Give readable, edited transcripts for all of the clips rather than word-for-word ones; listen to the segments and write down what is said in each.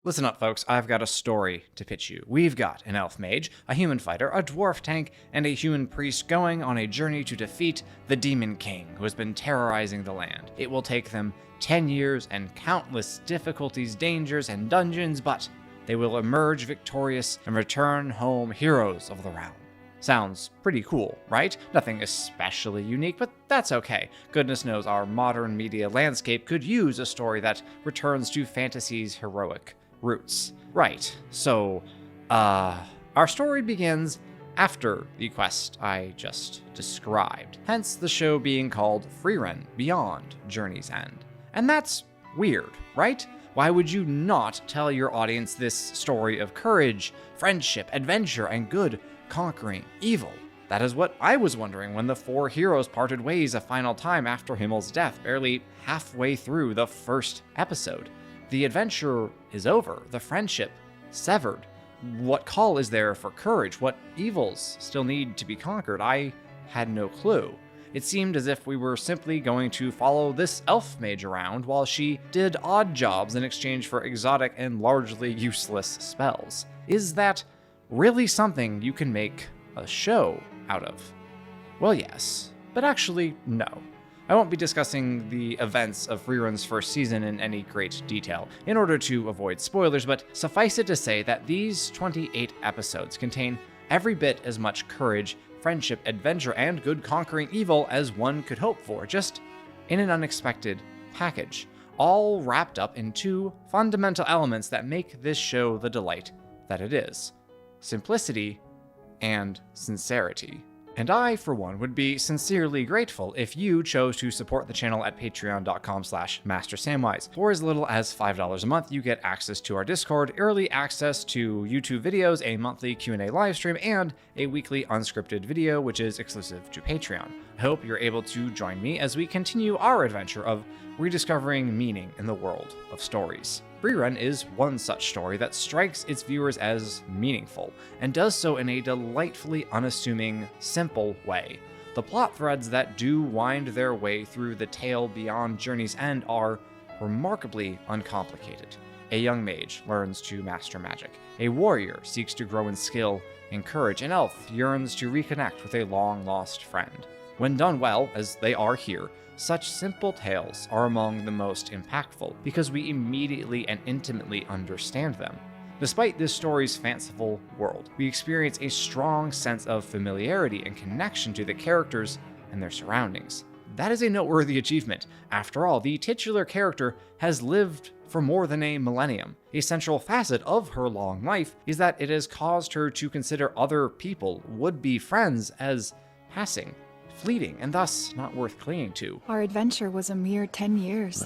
Listen up, folks, I've got a story to pitch you. We've got an elf mage, a human fighter, a dwarf tank, and a human priest going on a journey to defeat the Demon King, who has been terrorizing the land. It will take them 10 years and countless difficulties, dangers, and dungeons, but they will emerge victorious and return home heroes of the realm. Sounds pretty cool, right? Nothing especially unique, but that's okay. Goodness knows our modern media landscape could use a story that returns to fantasy's heroic roots. Right, so, our story begins after the quest I just described, hence the show being called Frieren, Beyond Journey's End. And that's weird, right? Why would you not tell your audience this story of courage, friendship, adventure, and good conquering evil? That is what I was wondering when the four heroes parted ways a final time after Himmel's death, barely halfway through the first episode. The adventure is over, the friendship severed. What call is there for courage? What evils still need to be conquered? I had no clue. It seemed as if we were simply going to follow this elf mage around while she did odd jobs in exchange for exotic and largely useless spells. Is that really something you can make a show out of? Well, yes, but actually, no. I won't be discussing the events of Frieren's first season in any great detail, in order to avoid spoilers, but suffice it to say that these 28 episodes contain every bit as much courage, friendship, adventure, and good conquering evil as one could hope for, just in an unexpected package, all wrapped up in two fundamental elements that make this show the delight that it is: simplicity and sincerity. And I, for one, would be sincerely grateful if you chose to support the channel at patreon.com/mastersamwise. For as little as $5 a month, you get access to our Discord, early access to YouTube videos, a monthly Q&A livestream, and a weekly unscripted video, which is exclusive to Patreon. I hope you're able to join me as we continue our adventure of rediscovering meaning in the world of stories. Frieren is one such story that strikes its viewers as meaningful, and does so in a delightfully unassuming, simple way. The plot threads that do wind their way through the tale beyond Journey's End are remarkably uncomplicated. A young mage learns to master magic. A warrior seeks to grow in skill and courage. An elf yearns to reconnect with a long-lost friend. When done well, as they are here, such simple tales are among the most impactful because we immediately and intimately understand them. Despite this story's fanciful world, we experience a strong sense of familiarity and connection to the characters and their surroundings. That is a noteworthy achievement. After all, the titular character has lived for more than a millennium. A central facet of her long life is that it has caused her to consider other people, would-be friends, as passing, fleeting, and thus not worth clinging to. Our adventure was a mere 10 years.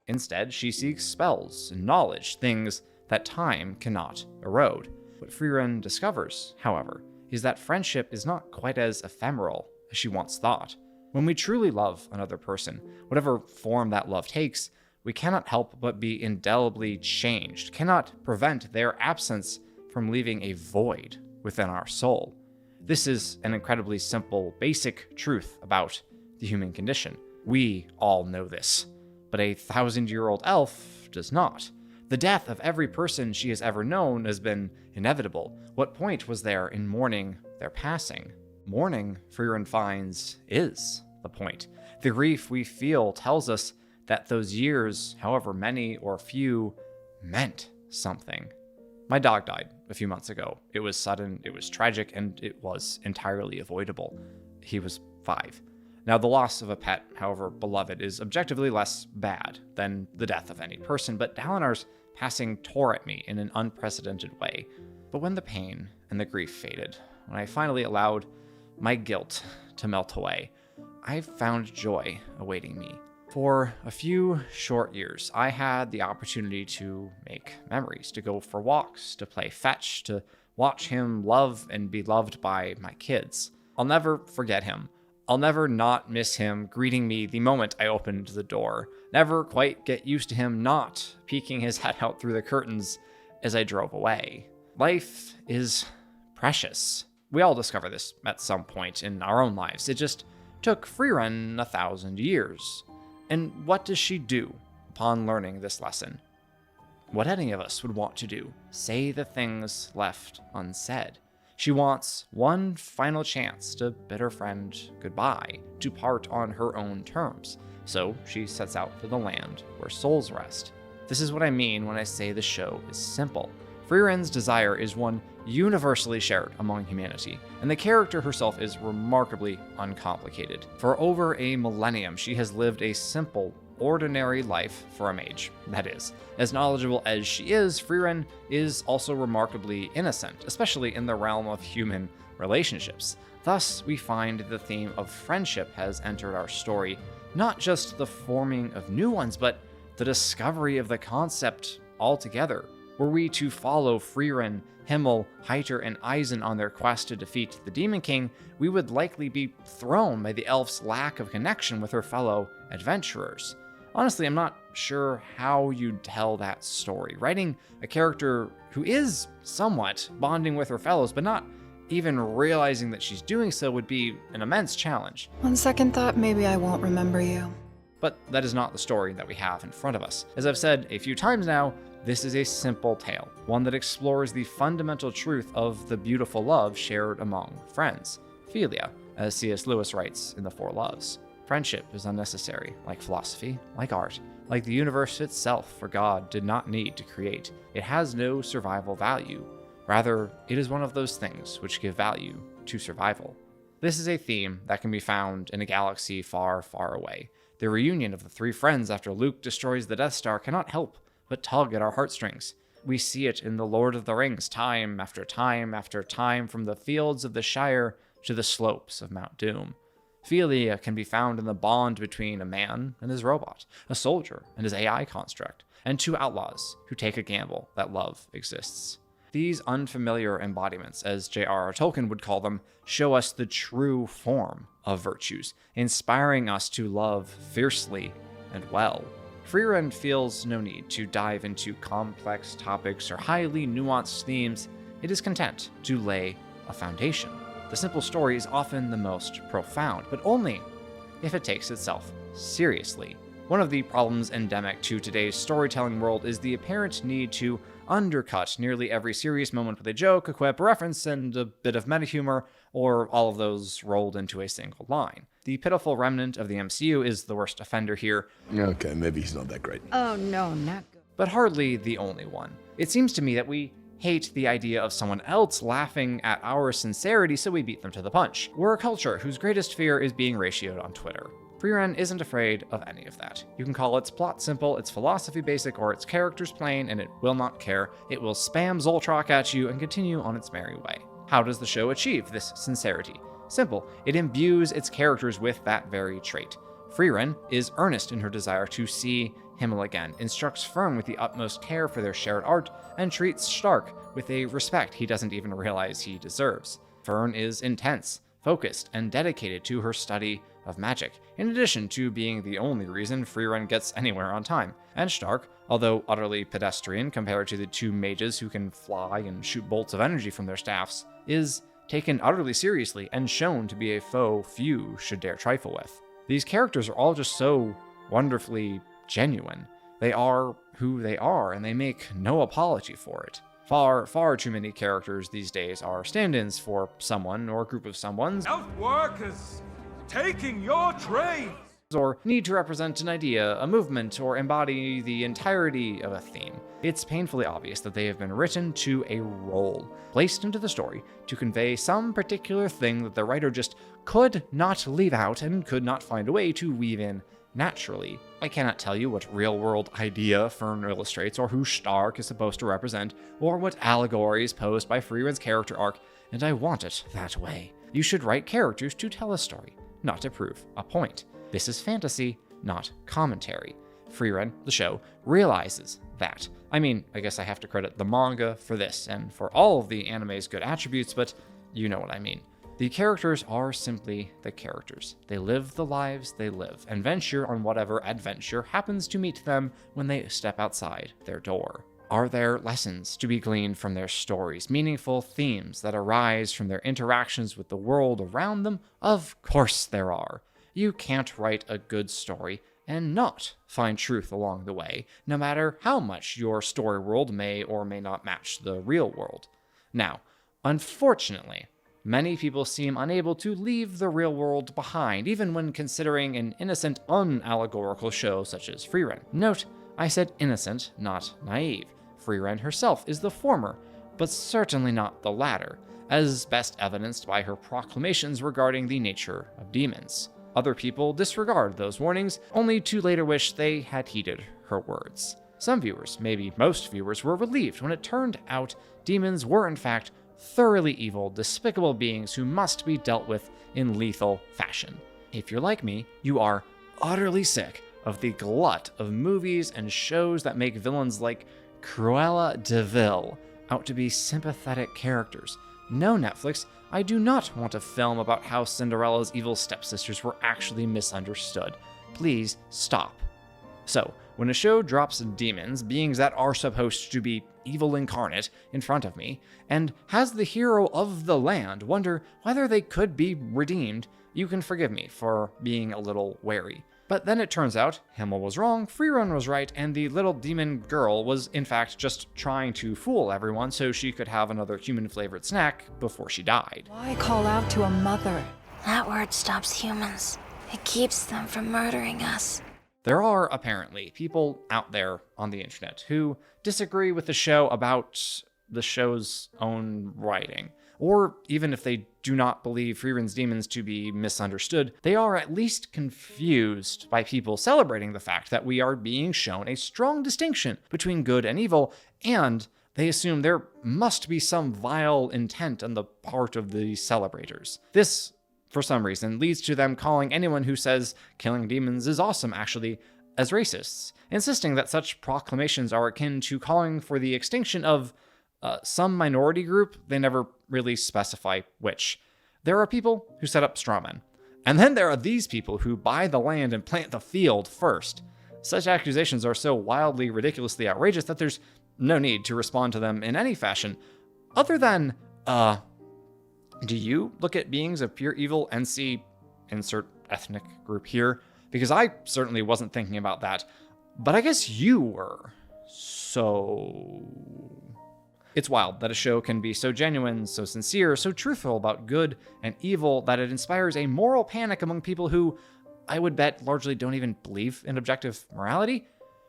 Instead, she seeks spells and knowledge, things that time cannot erode. What Frieren discovers, however, is that friendship is not quite as ephemeral as she once thought. When we truly love another person, whatever form that love takes, we cannot help but be indelibly changed, cannot prevent their absence from leaving a void within our soul. This is an incredibly simple, basic truth about the human condition. We all know this, but a 1,000-year-old elf does not. The death of every person she has ever known has been inevitable. What point was there in mourning their passing? Mourning, Frieren finds, is the point. The grief we feel tells us that those years, however many or few, meant something. My dog died a few months ago. It was sudden, it was tragic, and it was entirely avoidable. He was 5. Now, the loss of a pet, however beloved, is objectively less bad than the death of any person, but Dalinar's passing tore at me in an unprecedented way. But when the pain and the grief faded, when I finally allowed my guilt to melt away, I found joy awaiting me. For a few short years, I had the opportunity to make memories, to go for walks, to play fetch, to watch him love and be loved by my kids. I'll never forget him. I'll never not miss him greeting me the moment I opened the door. Never quite get used to him not peeking his head out through the curtains as I drove away. Life is precious. We all discover this at some point in our own lives. It just took Frieren 1,000 years. And what does she do upon learning this lesson? what any of us would want to do, say the things left unsaid. She wants one final chance to bid her friend goodbye, to part on her own terms. So she sets out for the land where souls rest. This is what I mean when I say the show is simple. Frieren's desire is one universally shared among humanity, and the character herself is remarkably uncomplicated. For over a millennium, she has lived a simple, ordinary life for a mage, that is. As knowledgeable as she is, Frieren is also remarkably innocent, especially in the realm of human relationships. Thus, we find the theme of friendship has entered our story, not just the forming of new ones, but the discovery of the concept altogether. Were we to follow Frieren, Himmel, Heiter, and Eisen on their quest to defeat the Demon King, we would likely be thrown by the elf's lack of connection with her fellow adventurers. Honestly, I'm not sure how you'd tell that story. Writing a character who is somewhat bonding with her fellows, but not even realizing that she's doing so would be an immense challenge. On second thought, maybe I won't remember you. But that is not the story that we have in front of us. As I've said a few times now, this is a simple tale, one that explores the fundamental truth of the beautiful love shared among friends. Philia, as C.S. Lewis writes in The Four Loves. Friendship is unnecessary, like philosophy, like art, like the universe itself, for God did not need to create. It has no survival value. Rather, it is one of those things which give value to survival. This is a theme that can be found in a galaxy far, far away. The reunion of the three friends after Luke destroys the Death Star cannot help but tug at our heartstrings. We see it in The Lord of the Rings time after time after time, from the fields of the Shire to the slopes of Mount Doom. Philia can be found in the bond between a man and his robot, a soldier and his AI construct, and two outlaws who take a gamble that love exists. These unfamiliar embodiments, as J.R.R. Tolkien would call them, show us the true form of virtues, inspiring us to love fiercely and well. Frieren feels no need to dive into complex topics or highly nuanced themes. It is content to lay a foundation. The simple story is often the most profound, but only if it takes itself seriously. One of the problems endemic to today's storytelling world is the apparent need to undercut nearly every serious moment with a joke, a quip, a reference, and a bit of meta-humor, or all of those rolled into a single line. The pitiful remnant of the MCU is the worst offender here. Okay, maybe he's not that great. Oh no, not good. But hardly the only one. It seems to me that we hate the idea of someone else laughing at our sincerity, so we beat them to the punch. We're a culture whose greatest fear is being ratioed on Twitter. Frieren isn't afraid of any of that. You can call its plot simple, its philosophy basic, or its characters plain, and it will not care. It will spam Zoltrak at you and continue on its merry way. How does the show achieve this sincerity? Simple. It imbues its characters with that very trait. Frieren is earnest in her desire to see Himmel again, instructs Fern with the utmost care for their shared art, and treats Stark with a respect he doesn't even realize he deserves. Fern is intense, focused, and dedicated to her study of magic, in addition to being the only reason Frieren gets anywhere on time. And Stark, although utterly pedestrian compared to the two mages who can fly and shoot bolts of energy from their staffs, is taken utterly seriously and shown to be a foe few should dare trifle with. These characters are all just so wonderfully genuine. They are who they are, and they make no apology for it. Far, far too many characters these days are stand-ins for someone or group of someones, Elf workers, taking your trade! or need to represent an idea, a movement, or embody the entirety of a theme. It's painfully obvious that they have been written to a role, placed into the story to convey some particular thing that the writer just could not leave out and could not find a way to weave in naturally. I cannot tell you what real-world idea Fern illustrates, or who Stark is supposed to represent, or what allegory is posed by Frieren's character arc, and I want it that way. You should write characters to tell a story, not to prove a point. This is fantasy, not commentary. Frieren, the show, realizes that. I mean, I guess I have to credit the manga for this, and for all of the anime's good attributes, but you know what I mean. The characters are simply the characters. They live the lives they live, and venture on whatever adventure happens to meet them when they step outside their door. Are there lessons to be gleaned from their stories, meaningful themes that arise from their interactions with the world around them? Of course there are. You can't write a good story and not find truth along the way, no matter how much your story world may or may not match the real world. Now, unfortunately, many people seem unable to leave the real world behind, even when considering an innocent, unallegorical show such as Frieren. Note, I said innocent, not naive. Frieren herself is the former, but certainly not the latter, as best evidenced by her proclamations regarding the nature of demons. Other people disregard those warnings, only to later wish they had heeded her words. Some viewers, maybe most viewers, were relieved when it turned out demons were in fact thoroughly evil, despicable beings who must be dealt with in lethal fashion. If you're like me, you are utterly sick of the glut of movies and shows that make villains like Cruella de Vil out to be sympathetic characters. No, Netflix, I do not want a film about how Cinderella's evil stepsisters were actually misunderstood. Please stop. So, when a show drops demons, beings that are supposed to be evil incarnate, in front of me, and has the hero of the land wonder whether they could be redeemed, you can forgive me for being a little wary. But then it turns out Himmel was wrong, Frieren was right, and the little demon girl was in fact just trying to fool everyone so she could have another human-flavored snack before she died. Why call out to a mother? That word stops humans. It keeps them from murdering us. There are apparently people out there on the internet who disagree with the show about the show's own writing. Or even if they do not believe Frieren's demons to be misunderstood, they are at least confused by people celebrating the fact that we are being shown a strong distinction between good and evil, and they assume there must be some vile intent on the part of the celebrators. This, for some reason, leads to them calling anyone who says killing demons is awesome actually as racists, insisting that such proclamations are akin to calling for the extinction of some minority group. They never really specify which. There are people who set up strawmen, and then there are these people who buy the land and plant the field first. Such accusations are so wildly, ridiculously outrageous that there's no need to respond to them in any fashion, other than, do you look at beings of pure evil and see insert ethnic group here? Because I certainly wasn't thinking about that, but I guess you were. So... It's wild that a show can be so genuine, so sincere, so truthful about good and evil that it inspires a moral panic among people who, I would bet, largely don't even believe in objective morality.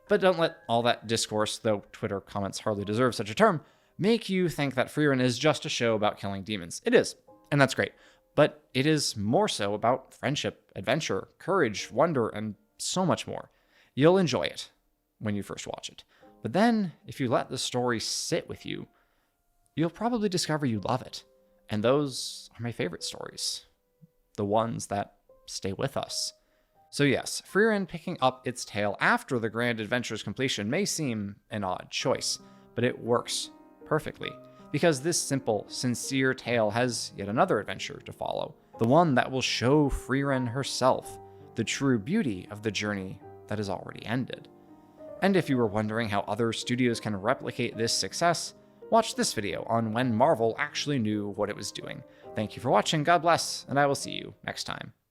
But don't let all that discourse, though Twitter comments hardly deserve such a term, make you think that Frieren is just a show about killing demons. It is, and that's great. But it is more so about friendship, adventure, courage, wonder, and so much more. You'll enjoy it when you first watch it. But then, if you let the story sit with you, you'll probably discover you love it. And those are my favorite stories. The ones that stay with us. So yes, Frieren picking up its tale after the grand adventure's completion may seem an odd choice, but it works perfectly, because this simple, sincere tale has yet another adventure to follow, the one that will show Frieren herself the true beauty of the journey that has already ended. And if you were wondering how other studios can replicate this success, watch this video on when Marvel actually knew what it was doing. Thank you for watching, God bless, and I will see you next time.